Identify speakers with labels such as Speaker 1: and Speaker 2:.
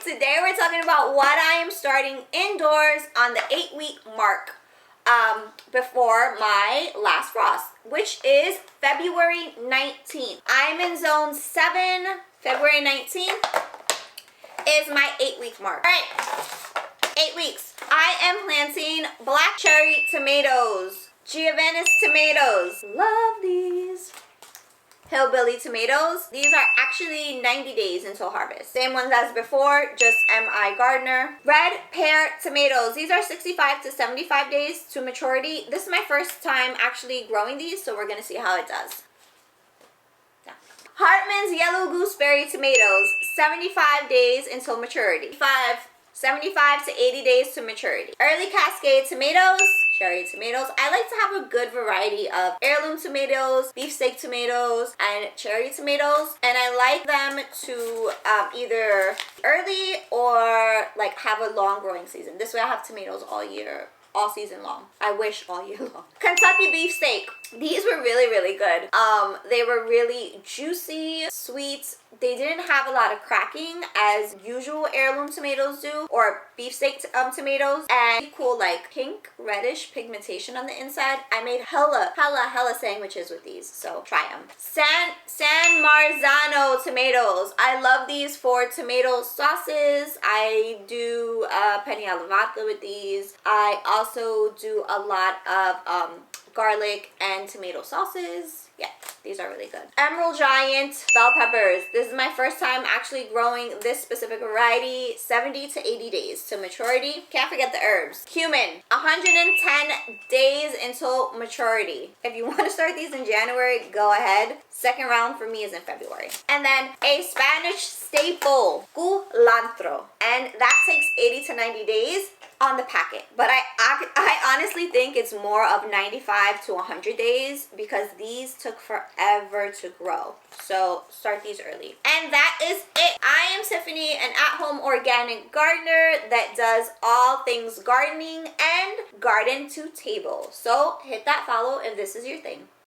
Speaker 1: Today we're talking about what I am starting indoors on the 8-week mark before my last frost, which is February 19th. I'm in zone 7. February 19th is my 8-week mark. All right, 8 weeks. I am planting black cherry tomatoes, Giovanni's tomatoes. Love these. Hillbilly tomatoes. These are actually 90 days until harvest. Same ones as before, just MI Gardner. Red pear tomatoes. These are 65 to 75 days to maturity. This is my first time actually growing these, so we're gonna see how it does. Hartman's yellow gooseberry tomatoes. 75 days until maturity. 75 to 80 days to maturity. Early Cascade tomatoes, cherry tomatoes. I like to have a good variety of heirloom tomatoes, beefsteak tomatoes, and cherry tomatoes. And I like them to either early or like have a long growing season. This way I have tomatoes all season long. I wish all year long. Kentucky beefsteak. These were really, really good. They were really juicy, sweet. They didn't have a lot of cracking as usual heirloom tomatoes do, or beefsteak tomatoes, and cool like pink reddish pigmentation on the inside. I made hella sandwiches with these, so try them. San Marzano tomatoes. I love these for tomato sauces. I do penne alla vodka with these. I also do a lot of garlic and tomato sauces. Yeah, these are really good. Emerald Giant bell peppers. This is my first time actually growing this specific variety. 70 to 80 days to maturity. Can't forget the herbs. Cumin. 110 days until maturity. If you want to start these in January, go ahead. Second round for me is in February. And then a Spanish staple, culantro. And that takes 80 to 90 days on the packet, but I honestly think it's more of 95 to 100 days because these took forever to grow. So start these early. And that is it. I am Tiffany, an at-home organic gardener that does all things gardening and garden to table. So hit that follow if this is your thing.